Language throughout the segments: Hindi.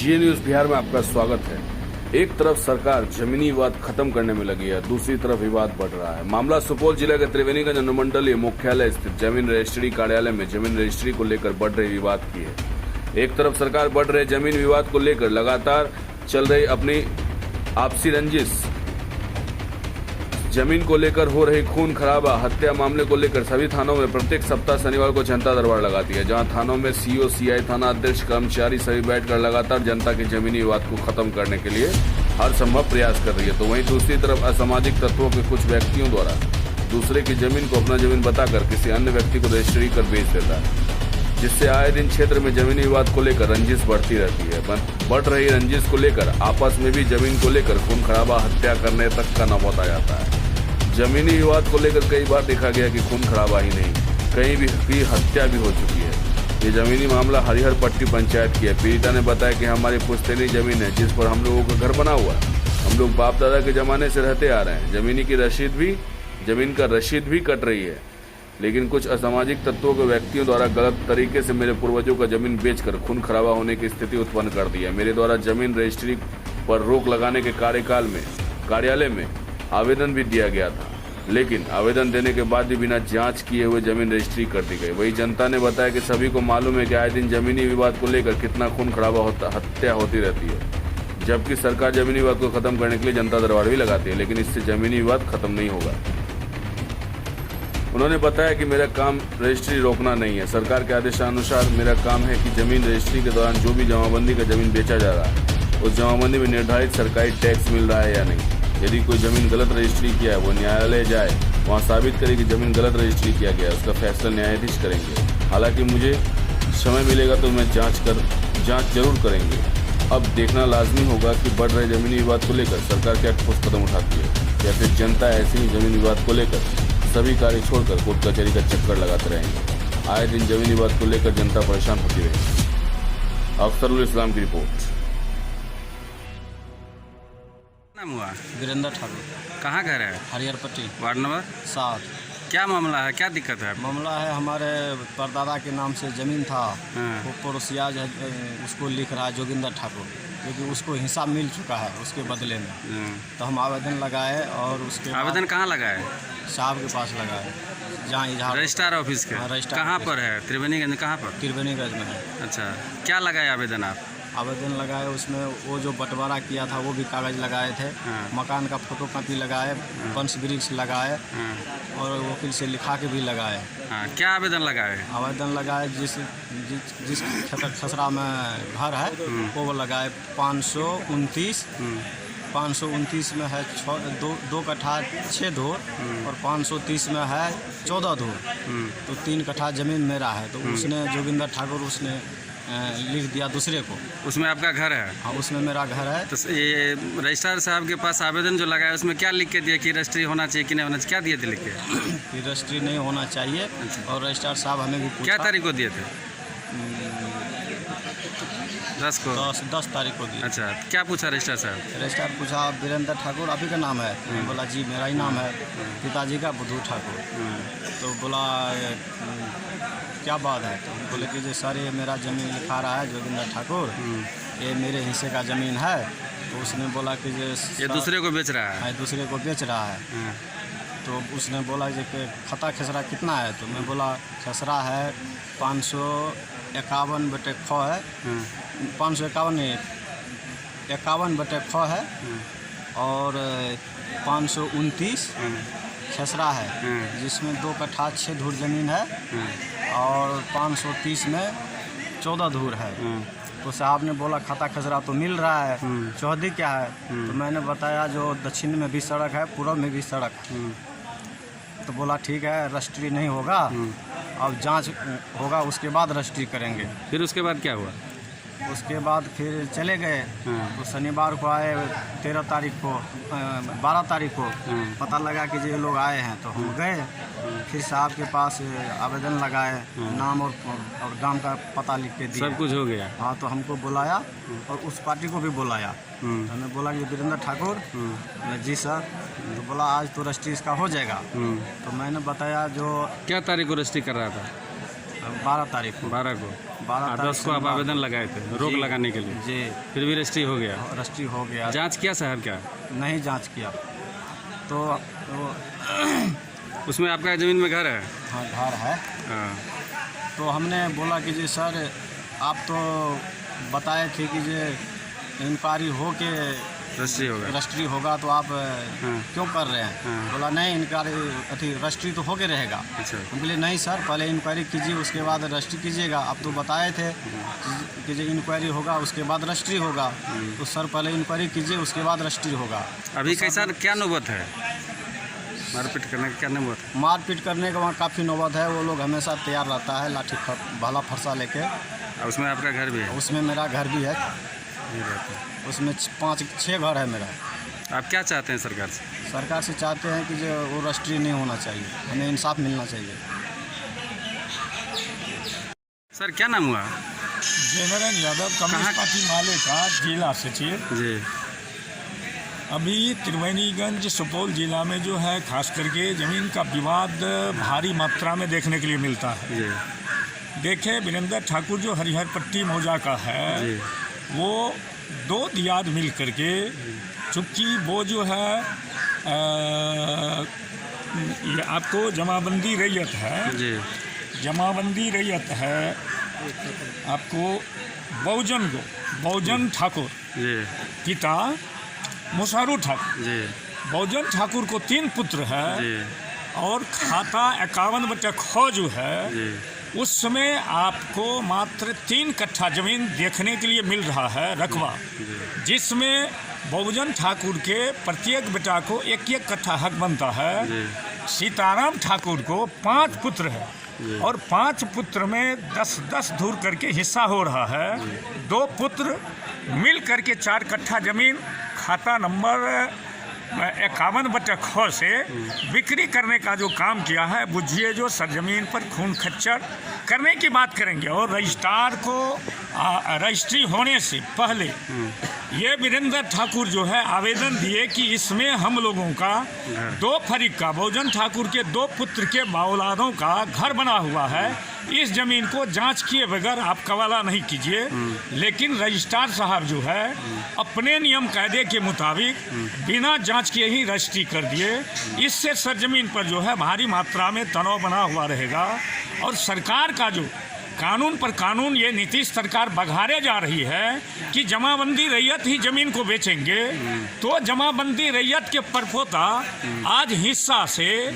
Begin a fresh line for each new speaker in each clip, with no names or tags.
जी न्यूज बिहार में आपका स्वागत है। एक तरफ सरकार जमीनी विवाद खत्म करने में लगी है, दूसरी तरफ विवाद बढ़ रहा है। मामला सुपौल जिले के त्रिवेणीगंज अनुमंडलीय मुख्यालय स्थित जमीन रजिस्ट्री कार्यालय में जमीन रजिस्ट्री को लेकर बढ़ रहे विवाद की है। एक तरफ सरकार बढ़ रहे जमीन विवाद को लेकर लगातार चल रही अपनी आपसी रंजिश, जमीन को लेकर हो रही खून खराबा, हत्या मामले को लेकर सभी थानों में प्रत्येक सप्ताह शनिवार को जनता दरबार लगाती है, जहां थानों में सीओ, सीआई, थाना अध्यक्ष, कर्मचारी सभी बैठकर लगातार जनता के जमीनी विवाद को खत्म करने के लिए हर संभव प्रयास कर रही है। तो वहीं दूसरी तरफ असामाजिक तत्वों के कुछ व्यक्तियों द्वारा दूसरे की जमीन को अपना जमीन बताकर किसी अन्य व्यक्ति को रजिस्ट्री कर बेच देता है, जिससे आए दिन क्षेत्र में जमीनी विवाद को लेकर रंजिश बढ़ती रहती है। बढ़ रही रंजिश को लेकर आपस में भी जमीन को लेकर खून खराबा, हत्या करने तक का नौबत आ जाता है। जमीनी विवाद को लेकर कई बार देखा गया कि खून खराबा ही नहीं, कहीं भी हत्या भी हो चुकी है। ये जमीनी मामला हरिहर पट्टी पंचायत की है। पीड़िता ने बताया कि हमारी पुश्तैनी जमीन है, जिस पर हम लोगों का घर बना हुआ है। हम लोग बाप दादा के जमाने से रहते आ रहे हैं। जमीन का रसीद भी कट रही है, लेकिन कुछ असामाजिक तत्वों के व्यक्तियों द्वारा गलत तरीके से मेरे पूर्वजों का जमीन बेचकर खून खराबा होने की स्थिति उत्पन्न कर दी है। मेरे द्वारा जमीन रजिस्ट्री पर रोक लगाने के कार्यालय में आवेदन भी दिया गया था, लेकिन आवेदन देने के बाद भी बिना जांच किए हुए जमीन रजिस्ट्री कर दी गई। वही जनता ने बताया कि सभी को मालूम है कि आए दिन जमीनी विवाद को लेकर कितना खून खराबा हत्या होती रहती है, जबकि सरकार जमीनी विवाद को खत्म करने के लिए जनता दरबार भी लगाती है, लेकिन इससे जमीनी विवाद खत्म नहीं होगा। उन्होंने बताया कि मेरा काम रजिस्ट्री रोकना नहीं है। सरकार के आदेशानुसार मेरा काम है कि जमीन रजिस्ट्री के दौरान जो भी जमाबंदी का जमीन बेचा जा रहा है, उस जमाबंदी में निर्धारित सरकारी टैक्स मिल रहा है या नहीं। यदि कोई जमीन गलत रजिस्ट्री किया है, वो न्यायालय जाए, वहाँ साबित करे कि जमीन गलत रजिस्ट्री किया गया है, उसका फैसला न्यायाधीश करेंगे। हालांकि मुझे समय मिलेगा तो मैं जांच जरूर करेंगे। अब देखना लाजमी होगा कि बढ़ रहे जमीनी विवाद को लेकर सरकार क्या ठोस कदम उठाती है, या फिर जनता ऐसे ही जमीनी विवाद को लेकर सभी कार्य छोड़कर कोर्ट कचहरी का चक्कर लगाते रहेंगे। आए दिन जमीनी विवाद को लेकर जनता परेशान होती रहेगी। अख्तरुल इस्लाम की रिपोर्ट।
नाम हुआ
वीरेंद्र ठाकुर।
कहाँ घर है?
हरिहर पट्टी,
वार्ड नंबर
7।
क्या मामला है, क्या दिक्कत है?
मामला है हमारे परदादा के नाम से ज़मीन था,
हाँ।
वो पड़ोसिया उसको लिख रहा है जोगिंदर ठाकुर, क्योंकि उसको हिस्सा मिल चुका है उसके बदले में। तो हम आवेदन लगाए और उसके
आवेदन कहाँ लगा है?
साहब के पास लगाए, जहाँ इजहार
रजिस्ट्रार ऑफिस के।
हाँ, रजिस्ट्रार
कहाँ
ऑफिस।
पर है? त्रिवेणीगंज कहाँ पर?
त्रिवेणीगंज में है।
अच्छा, क्या लगाए आवेदन आप?
आवेदन लगाए, उसमें वो जो बंटवारा किया था वो भी कागज़ लगाए थे,
हाँ।
मकान का फोटो कॉपी लगाए, पंच वृक्ष लगाए,
हाँ।
और वकील से लिखा के भी लगाए।
हाँ, क्या आवेदन लगाए?
आवेदन लगाए जिस खसरा में घर है वो लगाए 529 में है 2 कट्ठा 6 धूर, और 530 में है 14 धूर। तो 3 कट्ठा ज़मीन मेरा है। तो उसने जोगिंदर ठाकुर उसने लिख दिया दूसरे को।
उसमें आपका घर है?
हाँ, उसमें मेरा घर है।
तो ये रजिस्ट्रार साहब के पास आवेदन जो लगाया उसमें क्या लिख के दिया कि रजिस्ट्री होना चाहिए कि नहीं होना चाहिए? क्या दिए थे लिख के?
कि रजिस्ट्री नहीं होना चाहिए। और रजिस्ट्रार साहब हमें भी पूछा।
क्या तारीख को दिए थे? 10 को?
10 तारीख को दिया।
अच्छा, क्या पूछा रजिस्ट्रार साहब?
रजिस्ट्रार पूछा वीरेंद्र ठाकुर आप ही का नाम है? बोला जी मेरा ही नाम है। पिताजी का बुद्धू ठाकुर। तो बोला क्या बात है? तो बोले कि सर ये मेरा ज़मीन लिखा रहा है जोगिंदर ठाकुर, ये मेरे हिस्से का ज़मीन है। तो उसने बोला कि
ये दूसरे को बेच रहा है?
दूसरे को बेच रहा है। तो उसने बोला कि खता खसरा कितना है? तो मैं बोला खसरा है 551/ख है, 551 नहीं 51/ख है, और 529 खसरा है, जिसमें 2 कट्ठा 6 धूर ज़मीन है, और 530 में 14 धूर है। तो साहब ने बोला खाता खसरा तो मिल रहा है, चौहदी क्या है? तो मैंने बताया जो दक्षिण में भी सड़क है, पूर्व में भी सड़क है। तो बोला ठीक है रजिस्ट्री नहीं होगा, अब जांच होगा उसके बाद रजिस्ट्री करेंगे।
फिर उसके बाद क्या हुआ?
उसके बाद फिर चले गए। तो शनिवार को आए 13 तारीख को 12 तारीख को पता लगा कि ये लोग आए हैं। तो हम गए, फिर साहब के पास आवेदन लगाए, नाम और गांव का पता लिख के दिया।
सब कुछ हो गया?
हाँ, तो हमको बुलाया और उस पार्टी को भी बुलाया। तो हमें बोला कि वीरेंद्र ठाकुर, जी सर। तो बोला आज तो रजिस्ट्री इसका हो जाएगा। तो मैंने बताया जो
क्या तारीख को रजिस्ट्री कर रहा था?
12 तारीख को।
12 को
12 तारीख
10 को आप
शनिवार
आवेदन लगाए थे रोक
जी।
लगाने के लिए,
जी
फिर भी रजिस्ट्री हो गया।
रजिस्ट्री हो गया।
जांच किया साहब क्या?
नहीं जांच किया तो
उसमें आपका ज़मीन में घर है?
हाँ घर है।
हाँ।
तो हमने बोला कि जी सर आप तो बताए थे कि जे इंक्वायरी हो के
रजिस्ट्री होगा।
रजिस्ट्री होगा तो आप क्यों कर रहे हैं?
हाँ।
बोला नहीं इंक्वायरी अथी रजिस्ट्री तो होके रहेगा।
अच्छा।
हम बोले नहीं सर पहले इंक्वायरी कीजिए उसके बाद रजिस्ट्री कीजिएगा। आप तो बताए थे कि जो इंक्वायरी होगा उसके बाद रजिस्ट्री होगा, तो सर पहले इंक्वायरी कीजिए उसके बाद रजिस्ट्री होगा।
अभी
तो
कैसा क्या नौबत है मारपीट करने का? क्या नौबत है?
मारपीट करने का वहाँ काफ़ी नौबत है। वो लोग हमेशा तैयार रहता है लाठी भाला फरसा लेके।
और उसमें आपका घर भी है?
उसमें मेरा घर भी है,
नहीं रहता है।
उसमें 5-6 घर है मेरा।
आप क्या चाहते हैं सरकार से?
सरकार से चाहते हैं कि जो वो रजिस्ट्री नहीं होना चाहिए, हमें इंसाफ मिलना चाहिए।
सर क्या नाम हुआ?
जयनारायण यादव, कम्युनिस्ट पार्टी माले का जिला सचिव।
जी।
अभी त्रिवेणीगंज सुपौल जिला में जो है खास करके ज़मीन का विवाद भारी मात्रा में देखने के लिए मिलता है।
जी।
देखें वीरेंद्र ठाकुर जो हरिहर पट्टी मौजा का है
जी।
वो 2 दियाद मिल करके, चूँकि वो जो है ये आपको जमाबंदी रैयत है,
जी।
जमाबंदी रैयत है आपको बहुजन ठाकुर
जी।
पिता मुशारू ठाकुर।
जी।
बहुजन ठाकुर को 3 पुत्र है
जी।
और खाता 51/ख जो है
जी।
उस समय आपको मात्र 3 कट्ठा जमीन देखने के लिए मिल रहा है रकबा, जिसमें बहुजन ठाकुर के प्रत्येक बेटा को 1-1 कट्ठा हक बनता है। सीताराम ठाकुर को 5 पुत्र है और 5 पुत्र में 10-10 धूर करके हिस्सा हो रहा है। 2 पुत्र मिल करके 4 कट्ठा जमीन खाता नंबर 51/ख से बिक्री करने का जो काम किया है, बुझिए जो सरजमीन पर खून खच्चर करने की बात करेंगे। और रजिस्ट्रार को रजिस्ट्री होने से पहले ये वीरेंद्र ठाकुर जो है आवेदन दिए कि इसमें हम लोगों का 2 फरीक का बहुजन ठाकुर के 2 पुत्र के औलादों का घर बना हुआ है, इस ज़मीन को जांच किए बगैर आप कवाला नहीं कीजिए। लेकिन रजिस्ट्रार साहब जो है अपने नियम कायदे के मुताबिक बिना जांच किए ही रजिस्ट्री कर दिए। इससे सरजमीन पर जो है भारी मात्रा में तनाव बना हुआ रहेगा। और सरकार का जो कानून पर कानून ये नीतीश सरकार बघारे जा रही है कि जमाबंदी रैयत ही ज़मीन को बेचेंगे, तो जमाबंदी रैयत के परपोता आज हिस्सा से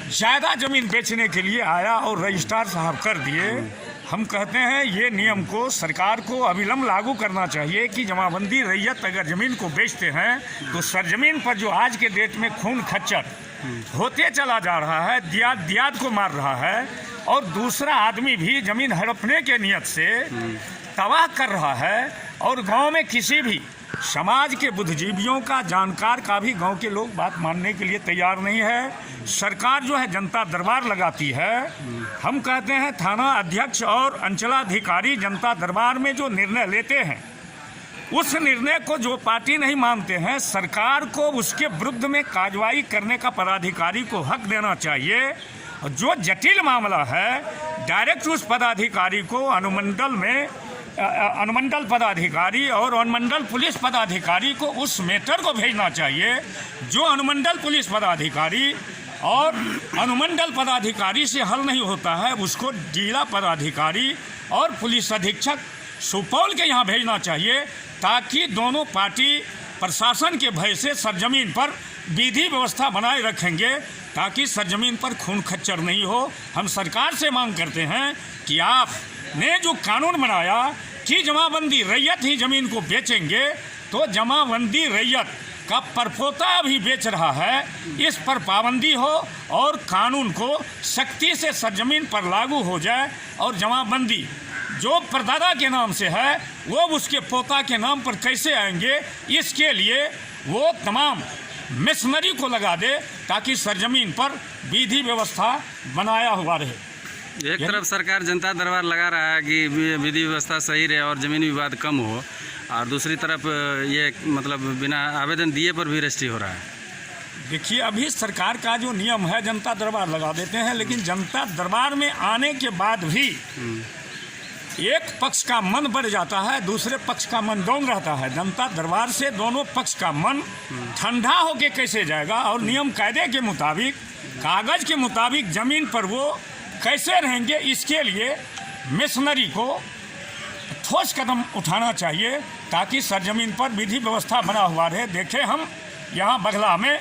ज़्यादा ज़मीन बेचने के लिए आया और रजिस्ट्रार साहब कर दिए। हम कहते हैं ये नियम को सरकार को अविलंब लागू करना चाहिए कि जमाबंदी रैयत अगर ज़मीन को बेचते हैं तो सरजमीन पर जो आज के डेट में खून खच्चर होते चला जा रहा है, दियाद को मार रहा है और दूसरा आदमी भी ज़मीन हड़पने के नियत से तबाह कर रहा है। और गांव में किसी भी समाज के बुद्धिजीवियों का, जानकार का भी गांव के लोग बात मानने के लिए तैयार नहीं है। सरकार जो है जनता दरबार लगाती है। हम कहते हैं थाना अध्यक्ष और अंचलाधिकारी जनता दरबार में जो निर्णय लेते हैं, उस निर्णय को जो पार्टी नहीं मानते हैं, सरकार को उसके विरुद्ध में कार्रवाई करने का पदाधिकारी को हक देना चाहिए। और जो जटिल मामला है डायरेक्ट उस पदाधिकारी को अनुमंडल पदाधिकारी और अनुमंडल पुलिस पदाधिकारी को उस मैटर को भेजना चाहिए। जो अनुमंडल पुलिस पदाधिकारी और अनुमंडल पदाधिकारी से हल नहीं होता है, उसको जिला पदाधिकारी और पुलिस अधीक्षक सुपौल के यहाँ भेजना चाहिए, ताकि दोनों पार्टी प्रशासन के भय से सरजमीन पर विधि व्यवस्था बनाए रखेंगे, ताकि सरजमीन पर खून खच्चर नहीं हो। हम सरकार से मांग करते हैं कि आपने जो कानून बनाया कि जमाबंदी रैयत ही ज़मीन को बेचेंगे, तो जमाबंदी रैयत का परपोता भी बेच रहा है, इस पर पाबंदी हो और कानून को सख्ती से सरजमीन पर लागू हो जाए। और जमाबंदी जो परदादा के नाम से है वो उसके पोता के नाम पर कैसे आएंगे, इसके लिए वो तमाम मिशनरी को लगा दे, ताकि सरजमीन पर विधि व्यवस्था बनाया हुआ रहे।
एक तरफ सरकार जनता दरबार लगा रहा है कि विधि व्यवस्था सही रहे और ज़मीनी विवाद कम हो, और दूसरी तरफ ये मतलब बिना आवेदन दिए पर भी रजिस्ट्री हो रहा है।
देखिए अभी सरकार का जो नियम है जनता दरबार लगा देते हैं, लेकिन जनता दरबार में आने के बाद भी एक पक्ष का मन बढ़ जाता है, दूसरे पक्ष का मन डाउन रहता है। जनता दरबार से दोनों पक्ष का मन ठंडा होके कैसे जाएगा और नियम कायदे के मुताबिक, कागज के मुताबिक ज़मीन पर वो कैसे रहेंगे, इसके लिए मिशनरी को ठोस कदम उठाना चाहिए ताकि सरजमीन पर विधि व्यवस्था बना हुआ रहे। देखें हम यहाँ बगला में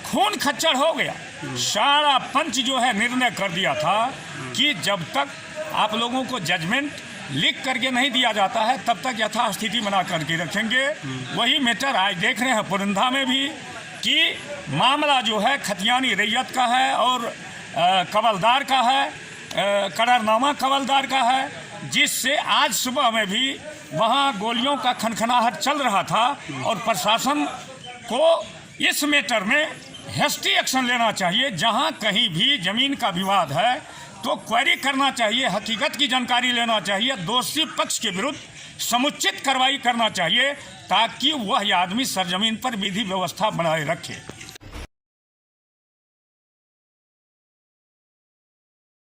खून खच्चर हो गया, सारा पंच जो है निर्णय कर दिया था कि जब तक आप लोगों को जजमेंट लिख करके नहीं दिया जाता है तब तक यथास्थिति बना करके रखेंगे। वही मैटर आज देख रहे हैं पुरंदा में भी कि मामला जो है खतियानी रैयत का है और कवलदार का है, करारनामा कवलदार का है, जिससे आज सुबह में भी वहाँ गोलियों का खनखनाहट चल रहा था और प्रशासन को इस मैटर में हेस्टी एक्शन लेना चाहिए। जहाँ कहीं भी ज़मीन का विवाद है तो क्वेरी करना चाहिए, हकीकत की जानकारी लेना चाहिए, दोषी पक्ष के विरुद्ध समुचित कार्रवाई करना चाहिए ताकि वह आदमी सरजमीन पर विधि व्यवस्था बनाए रखे।